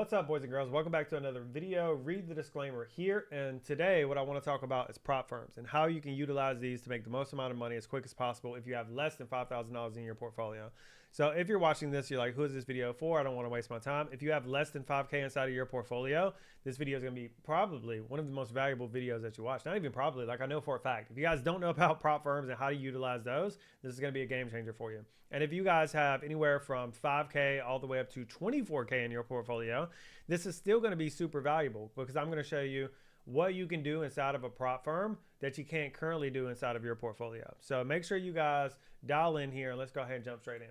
What's up, boys and girls? Welcome back to another video. Read the disclaimer here. And today what I want to talk about is prop firms and how you can utilize these to make the most amount of money as quick as possible if you have less than $5,000 in your portfolio. So if you're watching this, you're like, who is this video for? I don't want to waste my time. If you have less than 5K inside of your portfolio, this video is going to be probably one of the most valuable videos that you watch. Not even probably, like I know for a fact. If you guys don't know about prop firms and how to utilize those, this is going to be a game changer for you. And if you guys have anywhere from 5K all the way up to 24K in your portfolio, this is still going to be super valuable because I'm going to show you what you can do inside of a prop firm that you can't currently do inside of your portfolio. So make sure you guys dial in here and let's go ahead and jump straight in.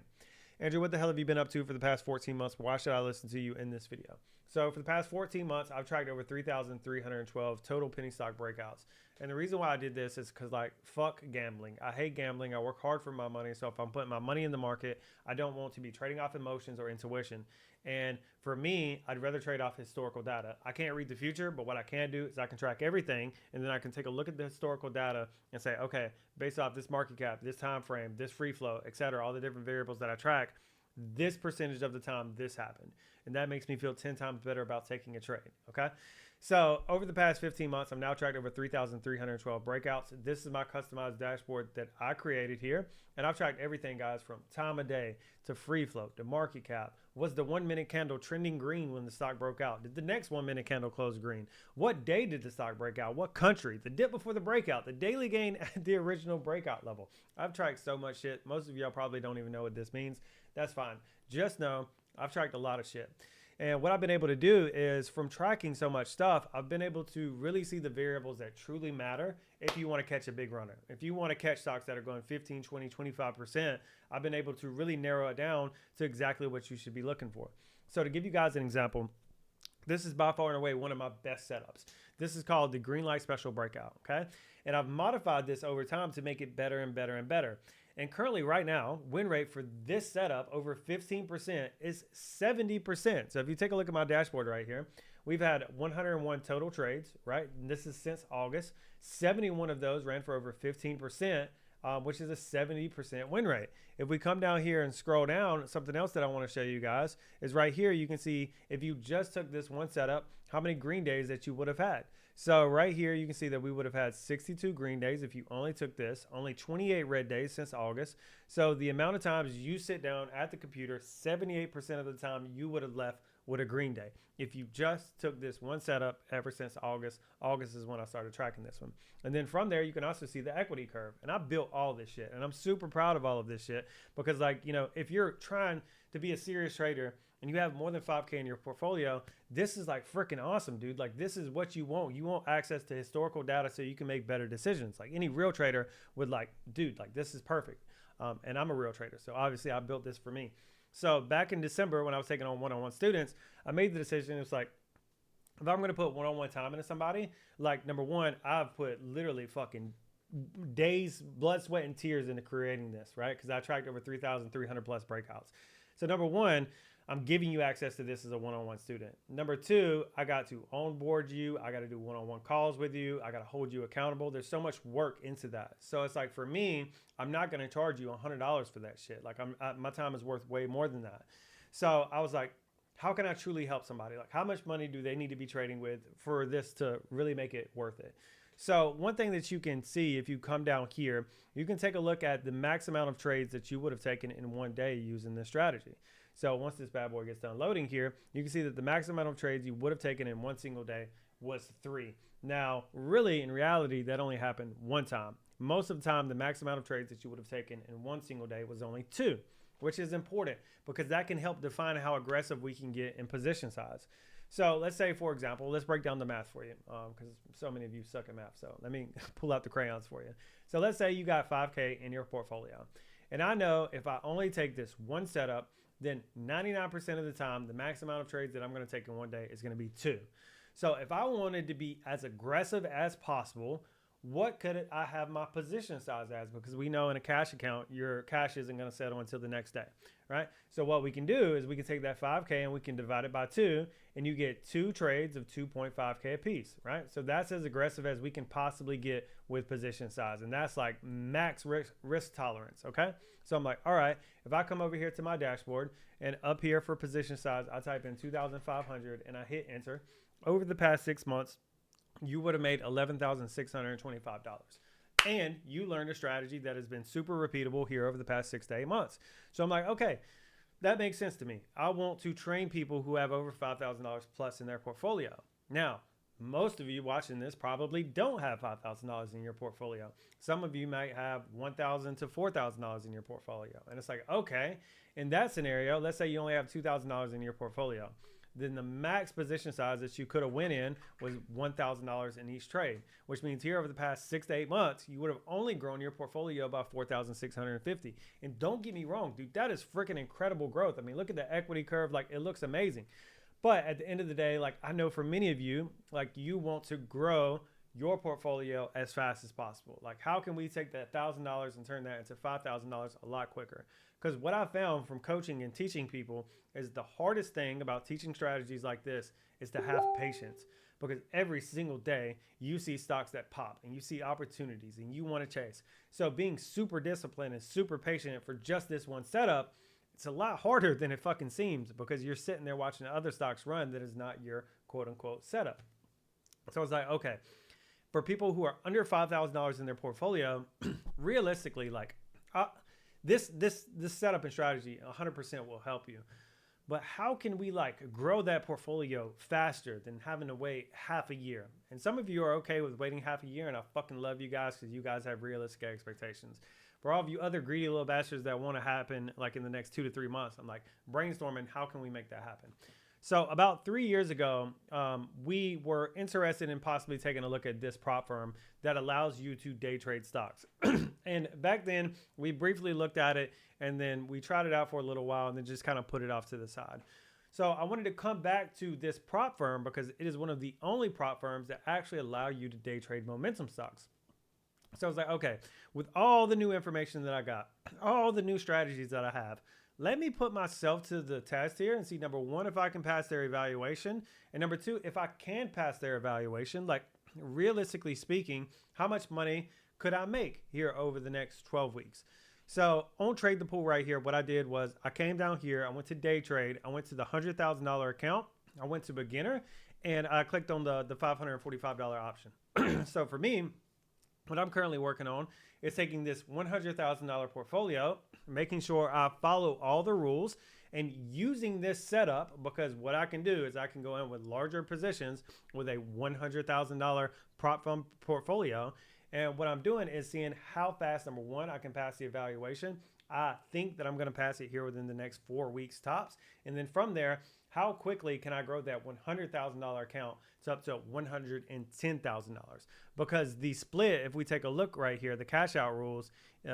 Andrew, what the hell have you been up to for the past 14 months? Why should I listen to you in this video? So for the past 14 months, I've tracked over 3,312 total penny stock breakouts. And the reason why I did this is because, like, fuck gambling. I hate gambling. I work hard for my money. So if I'm putting my money in the market, I don't want to be trading off emotions or intuition. And for me, I'd rather trade off historical data. I can't read the future, but what I can do is I can track everything, and then I can take a look at the historical data and say, okay, based off this market cap, this time frame, this free flow, et cetera, all the different variables that I track, this percentage of the time this happened. And that makes me feel 10 times better about taking a trade, okay? So over the past 15 months, I've now tracked over 3,312 breakouts. This is my customized dashboard that I created here. And I've tracked everything, guys, from time of day to free float to market cap. Was the 1 minute candle trending green when the stock broke out? Did the next 1 minute candle close green? What day did the stock break out? What country? The dip before the breakout, the daily gain at the original breakout level. I've tracked so much shit. Most of y'all probably don't even know what this means. That's fine. Just know I've tracked a lot of shit. And what I've been able to do is, from tracking so much stuff, I've been able to really see the variables that truly matter if you want to catch a big runner. If you want to catch stocks that are going 15, 20, 25%, I've been able to really narrow it down to exactly what you should be looking for. So to give you guys an example, this is by far and away one of my best setups. This is called the green light special breakout, okay? And I've modified this over time to make it better and better and better. And currently right now, win rate for this setup over 15% is 70%. So if you take a look at my dashboard right here, we've had 101 total trades, right? And this is since August. 71 of those ran for over 15%, which is a 70% win rate. If we come down here and scroll down, something else that I want to show you guys is right here. You can see if you just took this one setup, how many green days that you would have had. So right here, you can see that we would have had 62 green days if you only took this, only 28 red days since August. So the amount of times you sit down at the computer, 78% of the time you would have left with a green day. If you just took this one setup ever since August, August is when I started tracking this one. And then from there, you can also see the equity curve. And I built all this shit. And I'm super proud of all of this shit because, like, you know, if you're trying to be a serious trader and you have more than 5K in your portfolio, this is like freaking awesome, dude. Like, this is what you want. You want access to historical data so you can make better decisions. Like, any real trader would, like, dude, like, this is perfect. And I'm a real trader. So obviously I built this for me. So back in December, when I was taking on one-on-one students, I made the decision. It was like, if I'm going to put one-on-one time into somebody, like, number one, I've put literally fucking days, blood, sweat, and tears into creating this, right? Because I tracked over 3,300 plus breakouts. So number one, I'm giving you access to this as a one-on-one student. Number two, I got to onboard you. I got to do one-on-one calls with you. I got to hold you accountable. There's so much work into that. So it's like, for me, I'm not going to charge you $100 for that shit. Like, my time is worth way more than that. So I was like, how can I truly help somebody? Like, how much money do they need to be trading with for this to really make it worth it? So one thing that you can see, if you come down here, you can take a look at the max amount of trades that you would have taken in one day using this strategy. So once this bad boy gets done loading here, you can see that the max amount of trades you would have taken in one single day was 3. Now, really, in reality, that only happened one time. Most of the time, the max amount of trades that you would have taken in one single day was only 2, which is important because that can help define how aggressive we can get in position size. So let's say, for example, let's break down the math for you because so many of you suck at math. So let me pull out the crayons for you. So let's say you got 5K in your portfolio. And I know if I only take this one setup, then 99% of the time, the max amount of trades that I'm going to take in one day is going to be 2. So if I wanted to be as aggressive as possible, what could I have my position size as? Because we know in a cash account, your cash isn't going to settle until the next day, right? So what we can do is we can take that 5K and we can divide it by 2, and you get 2 trades of 2.5K a piece, right? So that's as aggressive as we can possibly get with position size. And that's like max risk tolerance, okay? So I'm like, all right, if I come over here to my dashboard and up here for position size, I type in 2,500 and I hit enter. Over the past 6 months, you would have made $11,625. And you learned a strategy that has been super repeatable here over the past 6 to 8 months. So I'm like, okay, that makes sense to me. I want to train people who have over $5,000 plus in their portfolio. Now, most of you watching this probably don't have $5,000 in your portfolio. Some of you might have $1,000 to $4,000 in your portfolio. And it's like, okay, in that scenario, let's say you only have $2,000 in your portfolio. Then the max position size that you could have went in was $1,000 in each trade, which means here over the past 6 to 8 months, you would have only grown your portfolio by 4,650. And don't get me wrong, dude, that is freaking incredible growth. I mean, look at the equity curve. Like, it looks amazing. But at the end of the day, like, I know for many of you, like, you want to grow your portfolio as fast as possible. Like, how can we take that $1,000 and turn that into $5,000 a lot quicker? Because what I found from coaching and teaching people is the hardest thing about teaching strategies like this is to have patience. Because every single day you see stocks that pop and you see opportunities and you want to chase. So being super disciplined and super patient for just this one setup, it's a lot harder than it fucking seems, because you're sitting there watching other stocks run that is not your quote unquote setup. So I was like, okay, for people who are under $5,000 in their portfolio, realistically, like, this setup and strategy 100% will help you. But how can we like grow that portfolio faster than having to wait half a year? And some of you are okay with waiting half a year, and I fucking love you guys because you guys have realistic expectations. For all of you other greedy little bastards that want to happen like in the next 2 to 3 months, I'm like brainstorming, how can we make that happen? So about 3 years ago, we were interested in possibly taking a look at this prop firm that allows you to day trade stocks. And back then, we briefly looked at it, and then we tried it out for a little while and then just kind of put it off to the side. So I wanted to come back to this prop firm because it is one of the only prop firms that actually allow you to day trade momentum stocks. So I was like, okay, with all the new information that I got, all the new strategies that I have, let me put myself to the test here and see, number one, if I can pass their evaluation. And number two, if I can pass their evaluation, like realistically speaking, how much money could I make here over the next 12 weeks? So on Trade the Pool right here, what I did was I came down here, I went to day trade, I went to the $100,000 account, I went to beginner, and I clicked on the $545 option. So for me, what I'm currently working on is taking this $100,000 portfolio, making sure I follow all the rules, and using this setup, because what I can do is I can go in with larger positions with a $100,000 prop fund portfolio. And what I'm doing is seeing how fast, number one, I can pass the evaluation. I think that I'm going to pass it here within the next 4 weeks tops. And then from there, how quickly can I grow that $100,000 account to up to $110,000? Because the split, if we take a look right here, the cash out rules, 1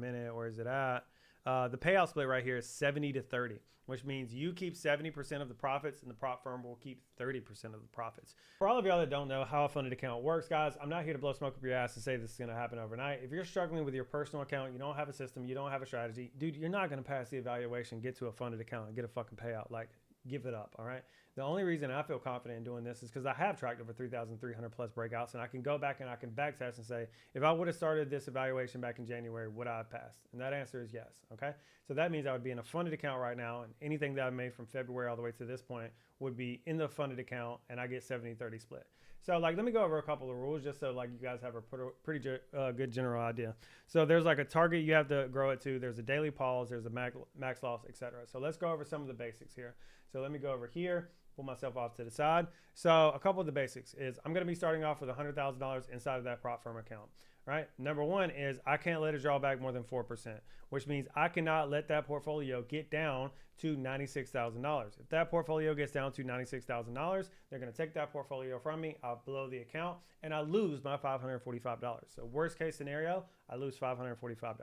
minute, where is it at? The payout split right here is 70 to 30, which means you keep 70% of the profits and the prop firm will keep 30% of the profits. For all of y'all that don't know how a funded account works, guys, I'm not here to blow smoke up your ass and say this is going to happen overnight. If you're struggling with your personal account, you don't have a system, you don't have a strategy, dude, you're not going to pass the evaluation, get to a funded account and get a fucking payout. Like, give it up. All right. The only reason I feel confident in doing this is because I have tracked over 3,300 plus breakouts, and I can go back and I can back test and say, if I would have started this evaluation back in January, would I have passed? And that answer is yes. Okay. So that means I would be in a funded account right now, and anything that I made from February all the way to this point would be in the funded account, and I get 70-30 split. So like, let me go over a couple of rules just so like you guys have a pretty good general idea. So there's like a target you have to grow it to. There's a daily pause, there's a max loss, etc. So let's go over some of the basics here. So let me go over here, pull myself off to the side. So a couple of the basics is I'm going to be starting off with $100,000 inside of that prop firm account. Right. Number one is I can't let it draw back more than 4%, which means I cannot let that portfolio get down to $96,000. If that portfolio gets down to $96,000, they're going to take that portfolio from me. I'll blow the account and I lose my $545. So worst case scenario, I lose $545.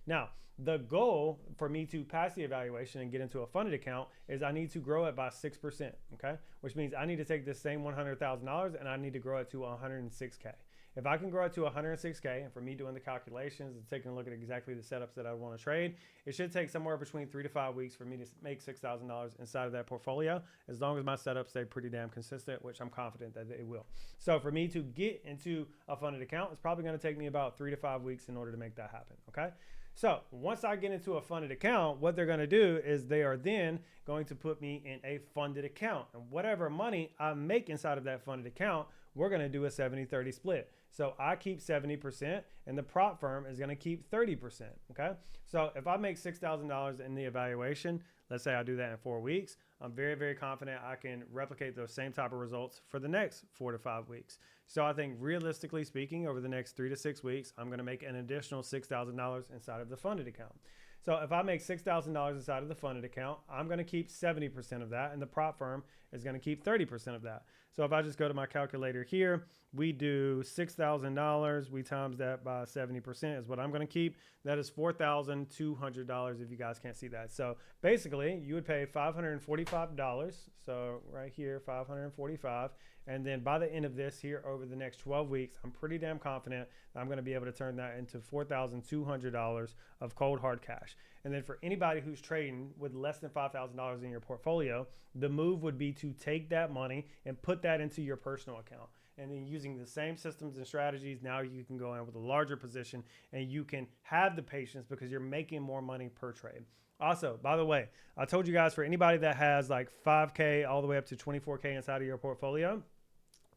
Now, the goal for me to pass the evaluation and get into a funded account is I need to grow it by 6%, okay? Which means I need to take this same $100,000 and I need to grow it to 106K. If I can grow it to 106K, and for me doing the calculations and taking a look at exactly the setups that I want to trade, it should take somewhere between 3 to 5 weeks for me to make $6,000 inside of that portfolio, as long as my setups stay pretty damn consistent, which I'm confident that they will. So for me to get into a funded account, it's probably going to take me about 3 to 5 weeks in order to make that happen, okay? So once I get into a funded account, what they're going to do is they are then going to put me in a funded account. And whatever money I make inside of that funded account, we're going to do a 70-30 split. So I keep 70% and the prop firm is going to keep 30%. Okay. So if I make $6,000 in the evaluation, let's say I do that in 4 weeks, I'm very, very confident I can replicate those same type of results for the next 4 to 5 weeks. So I think realistically speaking, over the next 3 to 6 weeks, I'm going to make an additional $6,000 inside of the funded account. So if I make $6,000 inside of the funded account, I'm going to keep 70% of that, and the prop firm is going to keep 30% of that. So if I just go to my calculator here, we do $6,000, we times that by 70% is what I'm going to keep. That is $4,200 if you guys can't see that. So basically, you would pay $545. So right here, $545. And then by the end of this here, over the next 12 weeks, I'm pretty damn confident that I'm going to be able to turn that into $4,200 of cold hard cash. And then for anybody who's trading with less than $5,000 in your portfolio, the move would be to take that money and put that into your personal account. And then using the same systems and strategies, now you can go in with a larger position and you can have the patience because you're making more money per trade. Also, by the way, I told you guys for anybody that has like 5K all the way up to 24K inside of your portfolio,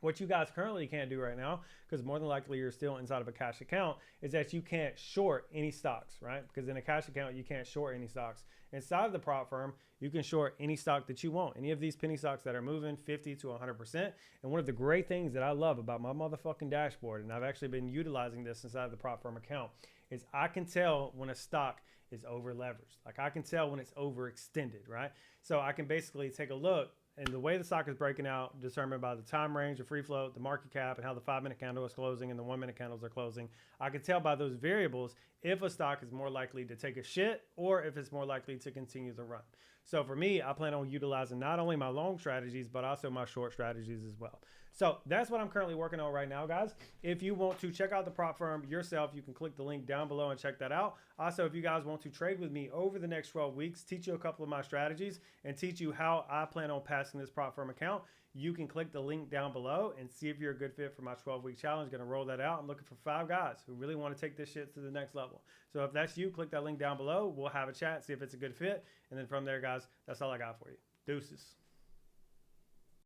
what you guys currently can't do right now, because more than likely you're still inside of a cash account, is that you can't short any stocks, right? Because in a cash account, you can't short any stocks. Inside of the prop firm, you can short any stock that you want. Any of these penny stocks that are moving 50 to 100%. And one of the great things that I love about my motherfucking dashboard, and I've actually been utilizing this inside of the prop firm account, is I can tell when a stock is over leveraged. Like I can tell when it's overextended, right? So I can basically take a look. And the way the stock is breaking out, determined by the time range, the free float, the market cap, and how the 5-minute candle is closing and the 1-minute candles are closing. I can tell by those variables if a stock is more likely to take a shit or if it's more likely to continue the run. So for me, I plan on utilizing not only my long strategies, but also my short strategies as well. So that's what I'm currently working on right now, guys. If you want to check out the prop firm yourself, you can click the link down below and check that out. Also, if you guys want to trade with me over the next 12 weeks, teach you a couple of my strategies and teach you how I plan on passing this prop firm account, you can click the link down below and see if you're a good fit for my 12-week challenge. Going to roll that out. I'm looking for 5 guys who really want to take this shit to the next level. So if that's you, click that link down below. We'll have a chat, see if it's a good fit. And then from there, guys, that's all I got for you. Deuces.